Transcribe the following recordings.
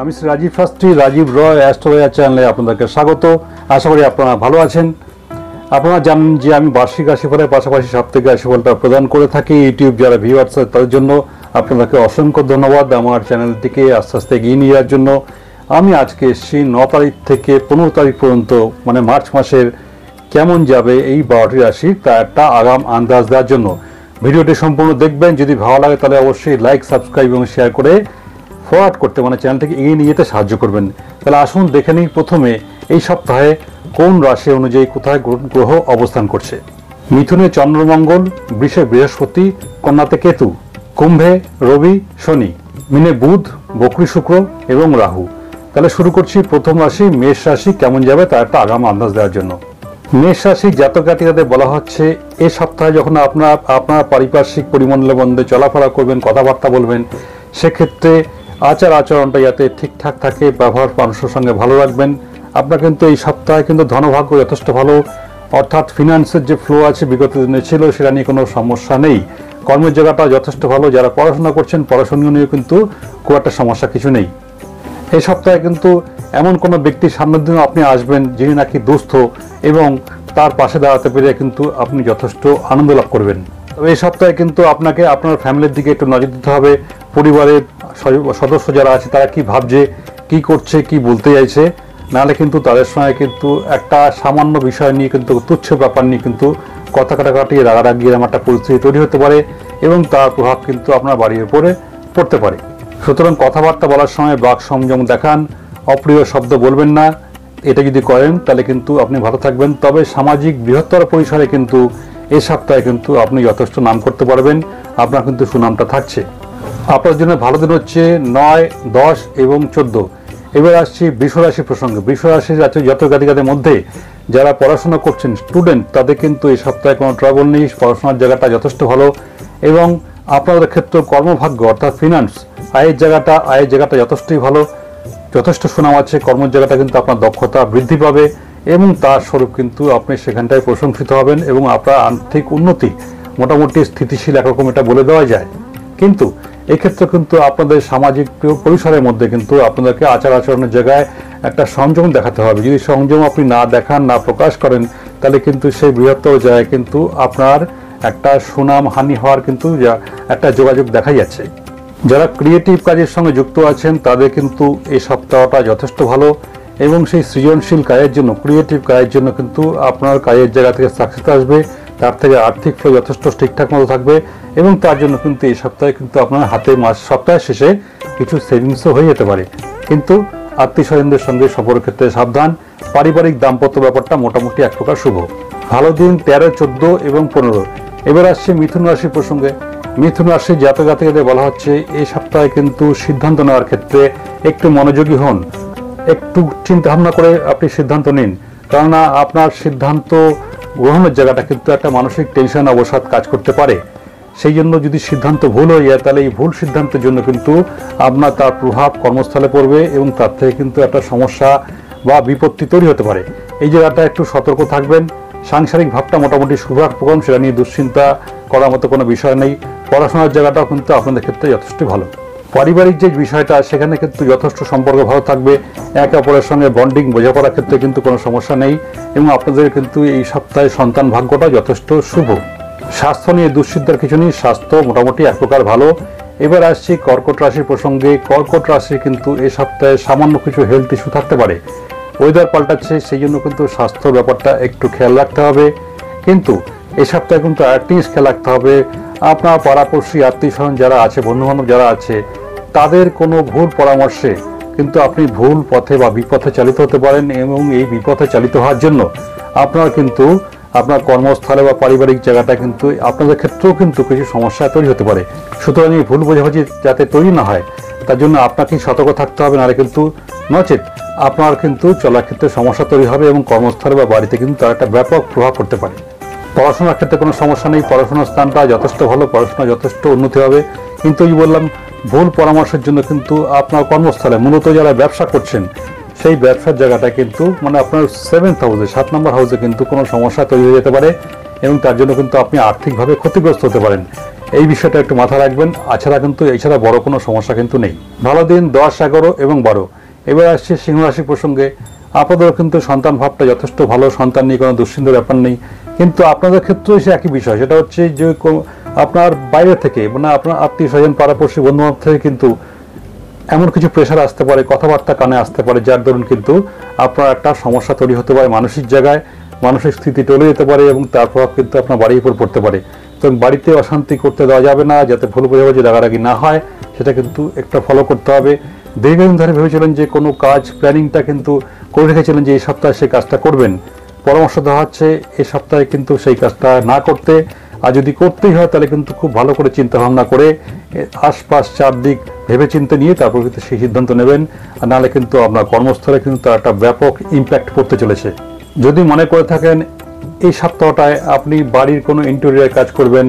আমি শ্রী রাজীব শাস্ত্রী, রাজীব রয় অ্যাস্ট্রোলজার চ্যানেলে আপনাদেরকে স্বাগত। আশা করি আপনারা ভালো আছেন। আপনারা জানেন যে আমি বার্ষিক রাশিফলের পাশাপাশি সাপ্তাহিক রাশিফলটা প্রদান করে থাকি। ইউটিউব যারা ভিউয়ার্স তাদের জন্য আপনাদেরকে অসংখ্য ধন্যবাদ আমার চ্যানেলটিকে আস্তে আস্তে এগিয়ে নিয়ে যাওয়ার জন্য। আমি আজকে এসেছি 9 তারিখ থেকে 15 তারিখ পর্যন্ত মানে মার্চ মাসের কেমন যাবে এই 12টি রাশি তা একটা আগাম আন্দাজ দেওয়ার জন্য। ভিডিওটি সম্পূর্ণ দেখবেন। যদি ভালো লাগে তাহলে অবশ্যই লাইক, সাবস্ক্রাইব এবং শেয়ার করে ফরওয়ার্ড করতে মানে চ্যানেলটিকে এগিয়ে নিয়ে যেতে সাহায্য করবেন। তাহলে আসুন দেখে নিই প্রথমে এই সপ্তাহে কোন রাশি অনুযায়ী কোথায় গ্রহ অবস্থান করছে। মিথুনে চন্দ্রমঙ্গল, বৃষে বৃহস্পতি, কন্যাতে কেতু, কুম্ভে রবি শনি, মিনে বুধ, বকরি শুক্র এবং রাহু। তাহলে শুরু করছি প্রথম রাশি মেষ রাশি কেমন যাবে তার একটা আগাম আন্দাজ দেওয়ার জন্য। মেষ রাশি জাতক জাতিকাদের বলা হচ্ছে এই সপ্তাহে যখন আপনার পারিপার্শ্বিক পরিমণ্ডলের মধ্যে চলাফেরা করবেন, কথাবার্তা বলবেন, সেক্ষেত্রে আচার আচরণটা যাতে ঠিকঠাক থাকে, ব্যবহার মানুষের সঙ্গে ভালো রাখবেন। আপনার কিন্তু এই সপ্তাহে কিন্তু ধনভাগ্য যথেষ্ট ভালো, অর্থাৎ ফিনান্সের যে ফ্লো আছে বিগত দিনে ছিল সেটা নিয়ে কোনো সমস্যা নেই। কর্মের জায়গাটা যথেষ্ট ভালো, যারা পড়াশোনা করছেন পড়াশোনা নিয়ে কিন্তু খুব একটা সমস্যা কিছু নেই। এই সপ্তাহে কিন্তু এমন কোনো ব্যক্তির সামনের দিনও আপনি আসবেন যিনি নাকি দুস্থ এবং তার পাশে দাঁড়াতে পেরে কিন্তু আপনি যথেষ্ট আনন্দ লাভ করবেন। তবে এই সপ্তাহে কিন্তু আপনাকে আপনার ফ্যামিলির দিকে একটু নজর দিতে হবে। পরিবারের সদস্য যারা আছে তারা কি ভাবছে, কি করছে, কি বলতে চাইছে, নাহলে কিন্তু তাদের সঙ্গে কিন্তু একটা সামান্য বিষয় নিয়ে কিন্তু তুচ্ছ ব্যাপার নিয়ে কিন্তু কথা কাটাকাটি রাগারাগি এরকম একটা পরিস্থিতি তৈরি হতে পারে এবং তার প্রভাব কিন্তু আপনার বাড়ির উপরে পড়তে পারে। সুতরাং কথাবার্তা বলার সময় বাক সংযম দেখান, অপ্রিয় শব্দ বলবেন না। এটা যদি করেন তাহলে কিন্তু আপনি ভালো থাকবেন। তবে সামাজিক বৃহত্তর পরিসরে কিন্তু এই সপ্তাহে কিন্তু আপনি যথেষ্ট নাম করতে পারবেন, আপনার কিন্তু সুনামটা থাকছে। আপনার জন্য ভালো দিন হচ্ছে 9, 10 এবং 14। এবার আসছি বৃষ রাশি প্রসঙ্গে। বৃষ রাশির জাতক জাতিকাদের মধ্যে যারা পড়াশোনা করছেন স্টুডেন্ট, তাদের কিন্তু এই সপ্তাহে কোনো ট্রাবল নেই, পড়াশোনার জায়গাটা যথেষ্ট ভালো এবং আপনাদের ক্ষেত্রে কর্মভাগ্য অর্থাৎ ফিনান্স আয়ের জায়গাটা যথেষ্টই ভালো, যথেষ্ট সুনাম আছে। কর্মের জায়গাটা কিন্তু আপনার দক্ষতা বৃদ্ধি পাবে এবং তার স্বরূপ কিন্তু আপনি সেখানটায় প্রশংসিত হবেন এবং আপনার আর্থিক উন্নতি মোটামুটি স্থিতিশীল একরকম এটা বলে দেওয়া যায়। কিন্তু এক্ষেত্রে কিন্তু আপনাদের সামাজিক পরিসরের মধ্যে কিন্তু আপনাদেরকে আচার আচরণের জায়গায় একটা সংযম দেখাতে হবে। যদি সংযম আপনি না দেখান, না প্রকাশ করেন, তাহলে কিন্তু সেই বৃহত্তর জায়গায় কিন্তু আপনার একটা সুনাম হানি হওয়ার কিন্তু একটা যোগাযোগ দেখা যাচ্ছে। যারা ক্রিয়েটিভ কাজের সঙ্গে যুক্ত আছেন তাদের কিন্তু এই সপ্তাহটা যথেষ্ট ভালো এবং সেই সৃজনশীল কাজের জন্য, ক্রিয়েটিভ কাজের জন্য কিন্তু আপনার কাজের জায়গা থেকে সাকসেস আসবে, তার থেকে আর্থিক ফ্লো যথেষ্ট ঠিকঠাক মতো থাকবে এবং তার জন্য কিন্তু এই সপ্তাহে কিন্তু আপনার হাতে সপ্তাহের শেষে কিছু সেভিংসও হয়ে যেতে পারে। কিন্তু আত্মীয় স্বজনদের সঙ্গে সফরের ক্ষেত্রে সাবধান। পারিবারিক দাম্পত্য ব্যাপারটা মোটামুটি এক প্রকার শুভ। ভালো দিন 13, 14 এবং 15। এবার আসছে মিথুন রাশির প্রসঙ্গে। মিথুন রাশির জাতক জাতিকাদের বলা হচ্ছে এই সপ্তাহে কিন্তু সিদ্ধান্ত নেওয়ার ক্ষেত্রে একটু মনোযোগী হন, একটু চিন্তা ভাবনা করে আপনি সিদ্ধান্ত নিন, কেননা আপনার সিদ্ধান্ত গ্রহণের জায়গাটা কিন্তু একটা মানসিক টেনশন অবসাদ কাজ করতে পারে। সেই জন্য যদি সিদ্ধান্ত ভুল হয়ে যায় তাহলে এই ভুল সিদ্ধান্তের জন্য কিন্তু আপনার তার প্রভাব কর্মস্থলে পড়বে এবং তার থেকে কিন্তু একটা সমস্যা বা বিপত্তি তৈরি হতে পারে। এই জায়গাটা একটু সতর্ক থাকবেন। সাংসারিক ভাবটা মোটামুটি শুভারকম, সেটা নিয়ে দুশ্চিন্তা করার মতো কোনো বিষয় নেই। পড়াশোনার জায়গাটাও কিন্তু আপনাদের ক্ষেত্রে যথেষ্ট ভালো। পারিবারিক যে বিষয়টা সেখানে কিন্তু যথেষ্ট সম্পর্ক ভালো থাকবে, একে অপরের সঙ্গে বন্ডিং বোঝাপড়ার ক্ষেত্রে কিন্তু কোনো সমস্যা নেই এবং আপনাদের কিন্তু এই সপ্তাহে সন্তান ভাগ্যটা যথেষ্ট শুভ। স্বাস্থ্য নিয়ে দুশ্চিন্তার কিছু নেই, স্বাস্থ্য মোটামুটি এক প্রকার ভালো। এবার আসছি কর্কট রাশির প্রসঙ্গে। কর্কট রাশি কিন্তু এই সপ্তাহে সামান্য কিছু হেলথ ইস্যু থাকতে পারে। ওয়েদার পাল্টাচ্ছে, সেই জন্য কিন্তু স্বাস্থ্য ব্যাপারটা একটু খেয়াল রাখতে হবে। কিন্তু এই সপ্তাহে কিন্তু আরেকটি জিনিস খেয়াল রাখতে হবে, আপনার পাড়াপড়শি আত্মীয় স্বজন যারা আছে, বন্ধুবান্ধব যারা আছে, তাদের কোনো ভুল পরামর্শে কিন্তু আপনি ভুল পথে বা বিপথে চালিত হতে পারেন এবং এই বিপথে চালিত হওয়ার জন্য আপনার কিন্তু আপনার কর্মস্থলে বা পারিবারিক জায়গাটা কিন্তু আপনাদের ক্ষেত্রেও কিন্তু কিছু সমস্যা তৈরি হতে পারে। সুতরাং এই ভুল বোঝাবুঝি যাতে তৈরি না হয় তার জন্য আপনাকেই সতর্ক থাকতে হবে, নাহলে কিন্তু নচেত আপনার কিন্তু চলার ক্ষেত্রে সমস্যা তৈরি হবে এবং কর্মস্থলে বা বাড়িতে কিন্তু তার একটা ব্যাপক প্রভাব পড়তে পারে। পড়াশোনার ক্ষেত্রে কোনো সমস্যা নেই, পড়াশোনার স্থানটা যথেষ্ট ভালো, পড়াশোনা যথেষ্ট উন্নতি হবে। কিন্তু এই বললাম ভুল পরামর্শের জন্য কিন্তু আপনার কর্মস্থলে মূলত যারা ব্যবসা করছেন সেই ব্যবসার জায়গাটা কিন্তু মানে আপনার 7th হাউসে, 7 নম্বর হাউসে কিন্তু কোনো সমস্যা তৈরি হয়ে যেতে পারে এবং তার জন্য কিন্তু আপনি আর্থিকভাবে ক্ষতিগ্রস্ত হতে পারেন। এই বিষয়টা একটু মাথায় রাখবেন। এছাড়া কিন্তু বড় কোনো সমস্যা কিন্তু নেই। ভালো দিন 10, 11 এবং 12। এবার আসছে সিংহ রাশি প্রসঙ্গে। আপনাদেরও কিন্তু সন্তান ভাবটা যথেষ্ট ভালো, সন্তান নিয়ে কোনো দুশ্চিন্তার ব্যাপার নেই। কিন্তু আপনাদের ক্ষেত্রে এসে একই বিষয়, সেটা হচ্ছে যে আপনার বাইরে থেকে মানে আপনার আত্মীয় স্বজন পাড়াপড়শি বন্ধু বান্ধব থেকে কিন্তু এমন কিছু প্রেশার আসতে পারে, কথাবার্তা কানে আসতে পারে, যার দরুন কিন্তু আপনার একটা সমস্যা তৈরি হতে পারে, মানসিক জায়গায় মানসিক স্থিতি টলে যেতে পারে এবং তার প্রভাব কিন্তু আপনার বাড়ির উপর পড়তে পারে। তো বাড়িতে অশান্তি করতে দেওয়া যাবে না, যাতে ভুল বোঝাবুঝি রাগারাগি না হয়, সেটা কিন্তু একটা ফলো করতে হবে। দীর্ঘদিন ধরে ভেবেছিলেন যে কোনো কাজ প্ল্যানিংটা কিন্তু করে রেখেছিলেন যে এই সপ্তাহে সেই কাজটা করবেন, পরামর্শ দেওয়া হচ্ছে এই সপ্তাহে কিন্তু সেই কাজটা না করতে, আর যদি করতেই হয় তাহলে কিন্তু খুব ভালো করে চিন্তা ভাবনা করে আশপাশ চারদিক ভেবে চিন্তে নিয়ে তারপর কিন্তু সেই সিদ্ধান্ত নেবেন, আর নাহলে কিন্তু আপনার কর্মস্থলে কিন্তু তার একটা ব্যাপক ইম্প্যাক্ট পড়তে চলেছে। যদি মনে করে থাকেন এই সপ্তাহটায় আপনি বাড়ির কোনো ইন্টেরিয়র কাজ করবেন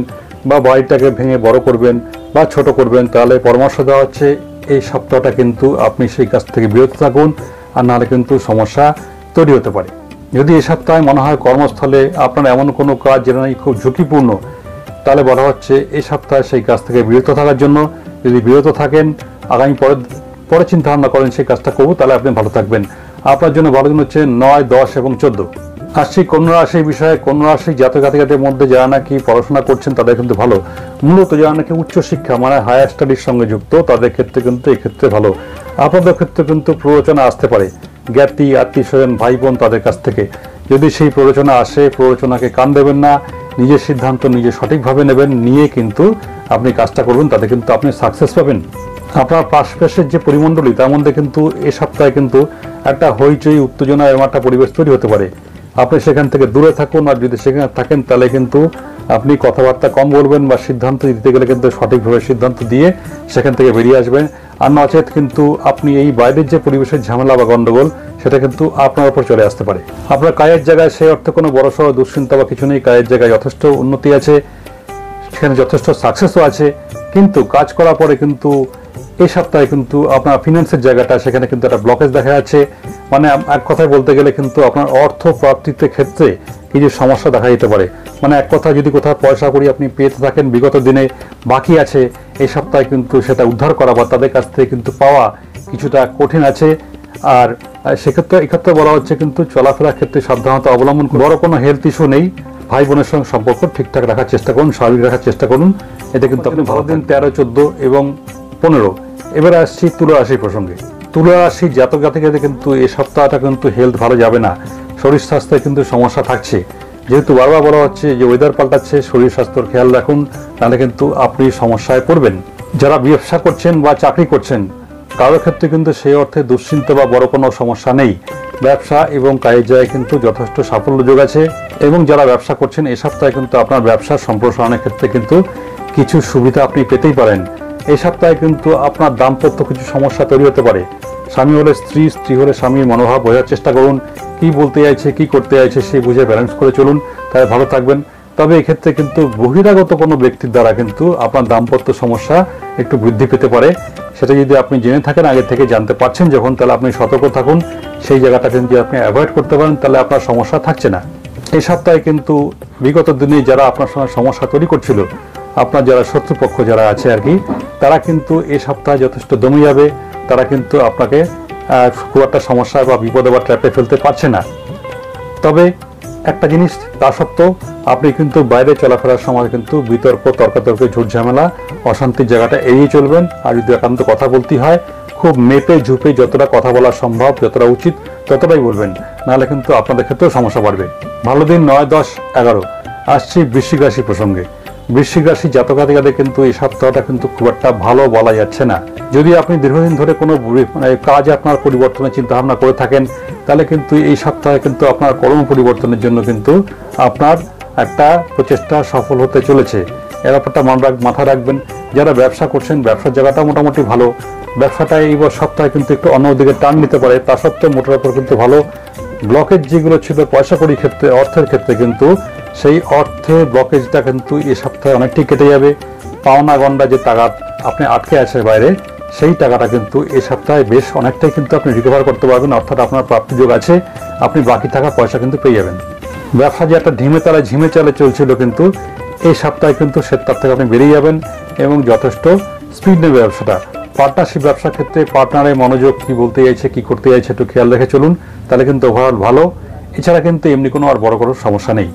বা বাড়িটাকে ভেঙে বড় করবেন বা ছোট করবেন, তাহলে পরামর্শ দেওয়া হচ্ছে এই সপ্তাহটা কিন্তু আপনি সেই কাজ থেকে বিরত থাকুন, আর নাহলে কিন্তু সমস্যা তৈরি হতে পারে। যদি এই সপ্তাহে মনে হয় কর্মস্থলে আপনার এমন কোনো কাজ যেটা নাকি খুব ঝুঁকিপূর্ণ, তাহলে বলা হচ্ছে এই সপ্তাহে সেই কাজ থেকে বিরত থাকার জন্য। যদি বিরত থাকেন, আগামী পরে চিন্তা ভাবনা করেন সেই কাজটা করবো, তাহলে আপনি ভালো থাকবেন। আপনার জন্য ভালো দিন হচ্ছে 9, 10 এবং 14। আসছি কন্যা রাশির বিষয়ে। কন্যা রাশি জাতক জাতিকাদের মধ্যে যারা নাকি পড়াশোনা করছেন তাদের কিন্তু ভালো, মূলত যারা নাকি উচ্চশিক্ষা মানে হায়ার স্টাডির সঙ্গে যুক্ত তাদের ক্ষেত্রে কিন্তু এই ক্ষেত্রে ভালো। আপনাদের ক্ষেত্রে কিন্তু প্ররোচনা আসতে পারে জ্ঞাতি আত্মীয় স্বজন ভাই বোন তাদের কাছ থেকে। যদি সেই প্ররোচনা আসে, প্ররোচনাকে কান দেবেন না, নিজের সিদ্ধান্ত নিজে সঠিকভাবে নেবেন, নিয়ে কিন্তু আপনি কাজটা করবেন, তাতে কিন্তু আপনি সাকসেস পাবেন। আপনার পাশপাশের যে পরিমণ্ডলী তার মধ্যে কিন্তু এ সপ্তাহে কিন্তু একটা হইচই উত্তেজনা এবং একটা পরিবেশ তৈরি হতে পারে। আপনি সেখান থেকে দূরে থাকুন, আর যদি সেখানে থাকেন তাহলে কিন্তু আপনি কথাবার্তা কম বলবেন বা সিদ্ধান্ত দিতে গেলে কিন্তু সঠিকভাবে সিদ্ধান্ত দিয়ে সেখান থেকে বেরিয়ে আসবেন। আর নচেত কিন্তু আপনি এই বাইরের যে পরিবেশের ঝামেলা বা গন্ডগোল সেটা কিন্তু আপনার উপর চলে আসতে পারে। আপনার কাজের জায়গায় সেই অর্থে কোনো বড়সড় দুশ্চিন্তা বা কিছু নেই, কাজের জায়গায় যথেষ্ট উন্নতি আছে, সেখানে যথেষ্ট সাকসেসও আছে। কিন্তু কাজ করার পরে কিন্তু এই সপ্তাহে কিন্তু আপনার ফিনান্সের জায়গাটা সেখানে কিন্তু একটা ব্লকেজ দেখা যাচ্ছে। মানে এক কথায় বলতে গেলে কিন্তু আপনার অর্থ প্রাপ্তির ক্ষেত্রে কিছু সমস্যা দেখা যেতে পারে। মানে এক কথা, যদি কোথাও পয়সা করি আপনি পেতে থাকেন বিগত দিনে বাকি আছে, এই সপ্তাহে কিন্তু সেটা উদ্ধার করা বা তাদের কাছ থেকে কিন্তু পাওয়া কিছুটা কঠিন আছে। আর এক্ষেত্রে বলা হচ্ছে কিন্তু চলাফেরার ক্ষেত্রে সাবধানতা অবলম্বন, বড় কোনো হেলথ ইস্যু নেই। ভাই বোনের সঙ্গে সম্পর্ক ঠিকঠাক রাখার চেষ্টা করুন, স্বাভাবিক রাখার চেষ্টা করুন, এতে কিন্তু আপনি ভালো দিন 13, 14 এবং 15। এবারে আসছি তুলা রাশি প্রসঙ্গে। তুলা রাশি জাতক জাতিকাদের কিন্তু এই সপ্তাহটা কিন্তু হেলথ ভালো যাবে না, শরীর স্বাস্থ্যে কিন্তু সমস্যা থাকছে। যেহেতু বারবার বলা হচ্ছে যে ওয়েদার পাল্টাচ্ছে, শরীর স্বাস্থ্যের খেয়াল রাখুন, তাহলে কিন্তু আপনি সমস্যায় পড়বেন। যারা ব্যবসা করছেন বা চাকরি করছেন কারোর ক্ষেত্রে কিন্তু সেই অর্থে দুশ্চিন্তা বা বড় কোনো সমস্যা নেই। ব্যবসা এবং কাজের জায়গায় কিন্তু যথেষ্ট সাফল্য যোগ আছে, এবং যারা ব্যবসা করছেন এই সপ্তাহে কিন্তু আপনার ব্যবসার সম্প্রসারণের ক্ষেত্রে কিন্তু কিছু সুবিধা আপনি পেতেই পারেন। এই সপ্তাহে কিন্তু আপনার দাম্পত্য কিছু সমস্যা তৈরি হতে পারে। স্বামী হলে স্ত্রী, স্ত্রী হলে স্বামীর মনোভাব বোঝার চেষ্টা করুন, কি বলতে চাইছে কি করতে চাইছে সেই বুঝে ব্যালেন্স করে চলুন, তাহলে ভালো থাকবেন। তবে এক্ষেত্রে কিন্তু বহিরাগত কোনো ব্যক্তির দ্বারা কিন্তু আপনার দাম্পত্য সমস্যা একটু বৃদ্ধি পেতে পারে। সেটা যদি আপনি জেনে থাকেন, আগে থেকে জানতে পারছেন যখন, তাহলে আপনি সতর্ক থাকুন। সেই জায়গাটা কিন্তু আপনি অ্যাভয়েড করতে পারেন, তাহলে আপনার সমস্যা থাকছে না। এই সপ্তাহে কিন্তু বিগত দিনে যারা আপনার সঙ্গে সমস্যা তৈরি করছিল, আপনার যারা শত্রুপক্ষ যারা আছে আর কি, তারা কিন্তু এই সপ্তাহে যথেষ্ট দমে যাবে। তারা কিন্তু আপনাকে খুব একটা সমস্যা বা বিপদে বা ট্র্যাপে ফেলতে পারছে না। তবে একটা জিনিস তা সত্ত্বেও আপনি কিন্তু বাইরে চলাফেরার সময় কিন্তু বিতর্ক, তর্কাতর্ক, ঝুট ঝামেলা, অশান্তির জায়গাটা এড়িয়ে চলবেন। আর যদি একান্ত কথা বলতে হয়, খুব মেপে ঝুপে যতটা কথা বলা সম্ভব, যতটা উচিত ততটাই বলবেন, নাহলে কিন্তু আপনাদের ক্ষেত্রেও সমস্যা বাড়বে। ভালো দিন 9, 10, 11। আসছি বৃশ্চিক রাশি প্রসঙ্গে। বৃশ্চিক রাশি জাতক জাতিকাদের কিন্তু এই সপ্তাহটা কিন্তু খুব একটা ভালো বলা যাচ্ছে না। যদি আপনি দীর্ঘদিন ধরে কোনো কাজ আপনার পরিবর্তনের চিন্তা ভাবনা করে থাকেন, তাহলে কিন্তু এই সপ্তাহে কিন্তু আপনার কর্ম পরিবর্তনের জন্য কিন্তু আপনার একটা প্রচেষ্টা সফল হতে চলেছে। এর ব্যাপারটা মাথায় রাখবেন। যারা ব্যবসা করছেন ব্যবসার জায়গাটা মোটামুটি ভালো, ব্যবসাটা এই সপ্তাহে কিন্তু একটু অন্যদিকে টান নিতে পারে, তা সত্ত্বেও মোটের উপর কিন্তু ভালো। ব্লকেজ যেগুলো ছিল পয়সা কড়ির ক্ষেত্রে, অর্থের ক্ষেত্রে, কিন্তু সেই অর্থের ব্লকেজটা কিন্তু এই সপ্তাহে অনেকটাই কেটে যাবে। পাওনা গন্ডা যে টাকা আপনি আটকে আছে বাইরে, সেই টাকাটা কিন্তু এই সপ্তাহে বেশ অনেকটাই কিন্তু আপনি রিকভার করতে পারবেন, অর্থাৎ আপনার প্রাপ্তিযোগ আছে, আপনি বাকি থাকা পয়সা কিন্তু পেয়ে যাবেন। ব্যবসা যে একটা ঝিমে চালে চলছিল, কিন্তু এই সপ্তাহে কিন্তু তার থেকে আপনি বেরিয়ে যাবেন এবং যথেষ্ট স্পিড নেবে ব্যবসাটা। পার্টনারশিপ ব্যবসার ক্ষেত্রে পার্টনারের মনোযোগ কি বলতে চাইছে, কি করতে চাইছে একটু খেয়াল রেখে চলুন, তাহলে কিন্তু ওভারঅল ভালো। এছাড়া কিন্তু এমনি কোনো আর বড় কোনো সমস্যা নেই।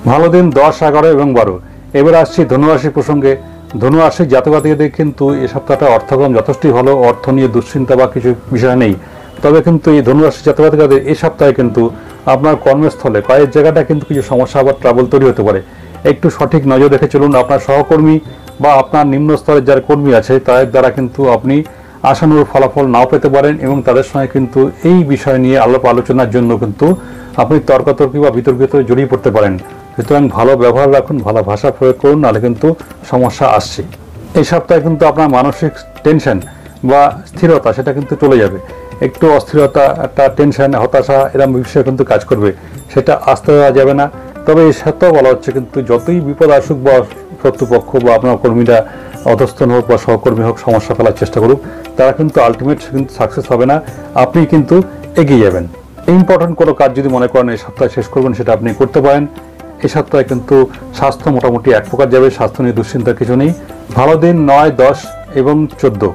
ভালো দিন 10, 11 এবং 12। এবার আসছি ধনুরাশি প্রসঙ্গে। ধনুরাশির জাতক-জাতিকাদের কিন্তু এই সপ্তাহটা অর্থগম যথেষ্টই ভালো, অর্থ নিয়ে দুশ্চিন্তা বা কিছু বিষয় নেই। তবে কিন্তু এই ধনুরাশির জাতক-জাতিকাদের এই সপ্তাহে কিন্তু আপনার কর্মস্থলে কয়েক জায়গাটা কিন্তু কিছু সমস্যা বা ট্রাবল তৈরি হতে পারে। একটু সঠিক নজর রেখে চলুন। আপনার সহকর্মী বা আপনার নিম্ন স্তরের যারা কর্মী আছে তাদের দ্বারা কিন্তু আপনি আশানুরূপ ফলাফল নাও পেতে পারেন এবং তাদের সঙ্গে কিন্তু এই বিষয় নিয়ে আলোচনার জন্য কিন্তু আপনি তর্কাতর্কি বা বিতর্কিত জড়িয়ে পড়তে পারেন। সুতরাং ভালো ব্যবহার রাখুন, ভালো ভাষা প্রয়োগ করুন, নাহলে কিন্তু সমস্যা আসছে। এই সপ্তাহে কিন্তু আপনার মানসিক টেনশন বা স্থিরতা সেটা কিন্তু চলে যাবে। একটু অস্থিরতা, একটা টেনশন, হতাশা এরকম বিষয় কিন্তু কাজ করবে, সেটা আসতে দেওয়া যাবে না। তবে এই সত্ত্বেও বলা হচ্ছে কিন্তু যতই বিপদ আসুক বা শত্রুপক্ষ বা আপনার কর্মীরা অধস্তন হোক বা সহকর্মী হোক সমস্যা ফেলার চেষ্টা করুক, তারা কিন্তু আলটিমেট কিন্তু সাকসেস হবে না, আপনি কিন্তু এগিয়ে যাবেন। ইম্পর্টেন্ট কোনো কাজ যদি মনে করেন এই সপ্তাহে শেষ করবেন, সেটা আপনি করতে পারেন। এই সপ্তাহে কিন্তু স্বাস্থ্য মোটামুটি এক প্রকার যাবে, স্বাস্থ্য নিয়ে দুশ্চিন্তার কিছু নেই। ভালো দিন 9, 10 এবং 14।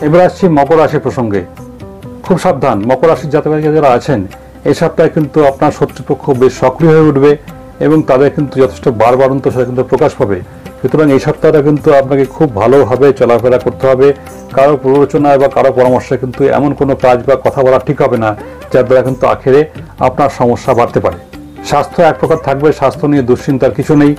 এবার আসছি মকর রাশি প্রসঙ্গে। খুব সাবধান মকর রাশির জাতক-জাতিকা যারা আছেন, এই সপ্তাহে কিন্তু আপনার শত্রুপক্ষ বেশ সক্রিয় হয়ে উঠবে এবং তাদের কিন্তু যথেষ্ট বাড়বাড়ন্ত সেটা কিন্তু প্রকাশ পাবে। সুতরাং এই সপ্তাহটা কিন্তু আপনাকে খুব ভালোভাবে চলাফেরা করতে হবে। কারো প্ররোচনায় বা কারো পরামর্শে কিন্তু এমন কোনো কাজ বা কথা বলা ঠিক হবে না যার দ্বারা কিন্তু আখেরে আপনার সমস্যা বাড়তে পারে। স্বাস্থ্য এক প্রকার থাকবে, স্বাস্থ্য নিয়ে দুশ্চিন্তার কিছু নেই।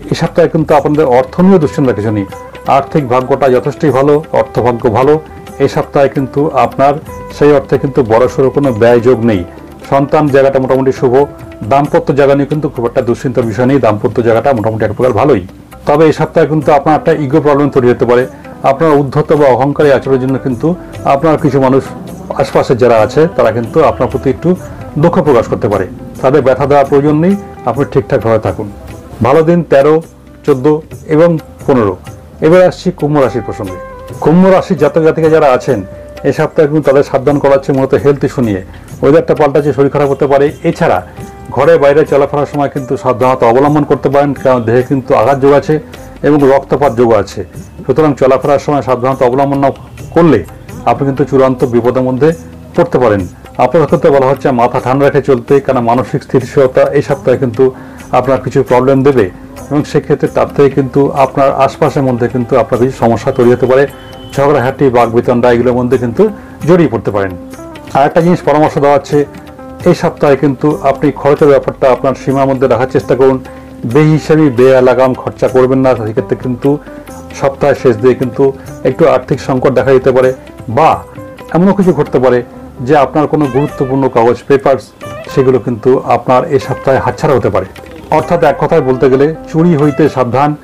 এই সপ্তাহে কিন্তু আপনাদের অর্থ নিয়েও দুশ্চিন্তার কিছু নেই। আর্থিক ভাগ্যটা যথেষ্টই ভালো, অর্থভাগ্য ভালো। এই সপ্তাহে কিন্তু আপনার সেই অর্থে কিন্তু বড়সড় কোনো ব্যয়যোগ নেই। সন্তান জায়গাটা মোটামুটি শুভ। দাম্পত্য জায়গা নিয়ে কিন্তু খুব একটা দুশ্চিন্তার বিষয় নেই, দাম্পত্য জায়গাটা মোটামুটি এক প্রকার ভালোই। তবে এই সপ্তাহে কিন্তু আপনার একটা ইগো প্রবলেম তৈরি হতে পারে। আপনার উদ্ধত বা অহংকারী আচরণের জন্য কিন্তু আপনার কিছু মানুষ আশপাশে যারা আছে তারা কিন্তু আপনার প্রতি একটু দুঃখ প্রকাশ করতে পারে। তাদের ব্যথা দেওয়ার প্রয়োজন নেই, আপনি ঠিকঠাকভাবে থাকুন। ভালো দিন 13, 14 এবং 15। এবার আসছি কুম্ভ রাশির প্রসঙ্গে। কুম্ভ রাশির জাতক-জাতিকা যারা আছেন, এই সপ্তাহে কিন্তু তাদের সাবধান করা হচ্ছে মূলত হেলথ ইস্যু নিয়ে। ওয়েদারটা পাল্টাচ্ছে, শরীর খারাপ হতে পারে। এছাড়া ঘরে বাইরে চলাফেরার সময় কিন্তু সাবধানতা অবলম্বন করতে পারেন, কারণ দেহে কিন্তু আঘাত যোগ আছে এবং রক্তপাত যোগ আছে। সুতরাং চলাফেরার সময় সাবধানতা অবলম্বন না করলে আপনি কিন্তু চূড়ান্ত বিপদের মধ্যে পড়তে পারেন। আপনার ক্ষেত্রে বলা হচ্ছে মাথা ঠান্ডা রেখে চলতে, কারণ মানসিক স্থিতিশীলতা এই সপ্তাহে কিন্তু আপনার কিছু প্রবলেম দেবে এবং সেক্ষেত্রে তার থেকে কিন্তু আপনার আশপাশের মধ্যে কিন্তু আপনার কিছু সমস্যা তৈরি হতে পারে। ঝগড়াঝাটি, বাগবিতণ্ডা এগুলোর মধ্যে কিন্তু জড়িয়ে পড়তে পারেন। আর একটা জিনিস পরামর্শ দেওয়া হচ্ছে, এই সপ্তাহে কিন্তু আপনি খরচের ব্যাপারটা আপনার সীমার মধ্যে রাখার চেষ্টা করুন। বেহিসাবি বেআলাগাম খরচা করবেন না, সেক্ষেত্রে কিন্তু সপ্তাহের শেষ দিয়ে কিন্তু একটু আর্থিক সংকট দেখা দিতে পারে, বা এমনও কিছু ঘটতে পারে যে আপনার কোনো গুরুত্বপূর্ণ কাগজ পেপারস সেগুলো কিন্তু আপনার এই সপ্তাহে হাতছাড়া হতে পারে। অর্থাৎ এক কথায় বলতে গেলে চুরি হইতে সাবধান।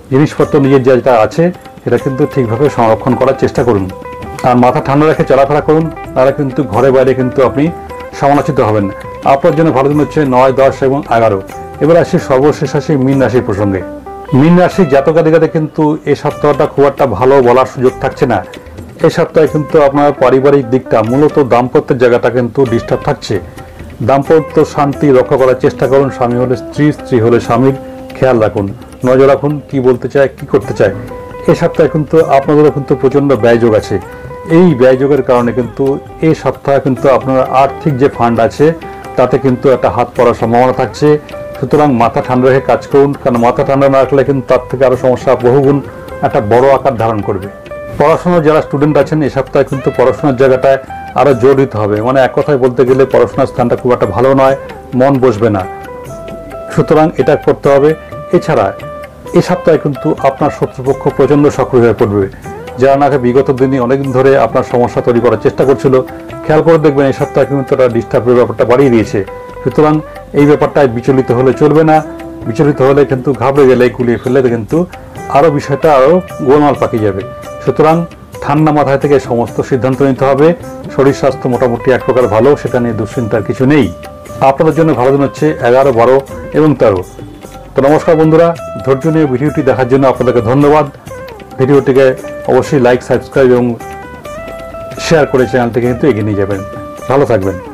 জিনিসপত্র নিজের যেটা আছে সেটা কিন্তু ঠিকভাবে সংরক্ষণ করার চেষ্টা করুন। আর মাথা ঠান্ডা রেখে চলাফেরা করুন, তাহলে কিন্তু ঘরে বাইরে কিন্তু আপনি সমালোচিত হবেন। আপনার জন্য ভালো দিন হচ্ছে 9, 10 এবং 11। এবার আসি সর্বশেষ আসি মীন রাশির প্রসঙ্গে। মীন রাশির জাতক-জাতিকাদের কিন্তু এই সপ্তাহটা খুব একটা ভালো বলার সুযোগ থাকছে না। এই সপ্তাহে কিন্তু আপনার পারিবারিক দিকটা মূলত দাম্পত্যের জায়গাটা কিন্তু ডিস্টার্ব থাকছে। দাম্পত্য শান্তি রক্ষা করার চেষ্টা করুন। স্বামী হলে স্ত্রী, স্ত্রী হলে স্বামীর খেয়াল রাখুন, নজর রাখুন কি বলতে চায়, কি করতে চায়। এই সপ্তাহে কিন্তু আপনাদেরও কিন্তু প্রচণ্ড ব্যয়যোগ আছে। এই ব্যয়যোগের কারণে কিন্তু এই সপ্তাহে কিন্তু আপনার আর্থিক যে ফান্ড আছে তাতে কিন্তু একটা হাত পড়ার সম্ভাবনা থাকছে। সুতরাং মাথা ঠান্ডা রেখে কাজ করুন, কারণ মাথা ঠান্ডা না রাখলে কিন্তু তার থেকে আরও সমস্যা বহুগুণ একটা বড় আকার ধারণ করবে। পড়াশোনার যারা স্টুডেন্ট আছেন, এই সপ্তাহে কিন্তু পড়াশোনার জায়গাটায় আরও জোর দিতে হবে। মানে এক কথায় বলতে গেলে পড়াশোনার স্থানটা খুব একটা ভালো নয়, মন বসবে না, সুতরাং এটা করতে হবে। এছাড়া এই সপ্তাহে কিন্তু আপনার শত্রুপক্ষ প্রচণ্ড সক্রিয় হয়ে পড়বে, যারা নাকি বিগত দিনে অনেকদিন ধরে আপনার সমস্যা তৈরি করার চেষ্টা করছিল। খেয়াল করে দেখবেন এই সপ্তাহে কিন্তু তারা ডিস্টার্বের ব্যাপারটা বাড়িয়ে দিয়েছে। সুতরাং এই ব্যাপারটায় বিচলিত হলে চলবে না। বিচলিত হলে কিন্তু ঘাবড়ে গেলে, গুলিয়ে ফেললে কিন্তু আরও বিষয়টা আরও গোলমাল পাকিয়ে যাবে। সুতরাং ঠান্ডা মাথায় থেকে সমস্ত সিদ্ধান্ত নিতে হবে। শরীর স্বাস্থ্য মোটামুটি এক প্রকার ভালো, সেটা নিয়ে দুশ্চিন্তার কিছু নেই। আপনাদের জন্য ভালো দিন হচ্ছে 11, 12 এবং 13। তো নমস্কার বন্ধুরা, ধৈর্য নিয়ে ভিডিওটি দেখার জন্য আপনাদেরকে ধন্যবাদ। ভিডিওটিকে অবশ্যই লাইক, সাবস্ক্রাইব এবং শেয়ার করে চ্যানেলটিকে কিন্তু এগিয়ে নিয়ে যাবেন। ভালো থাকবেন।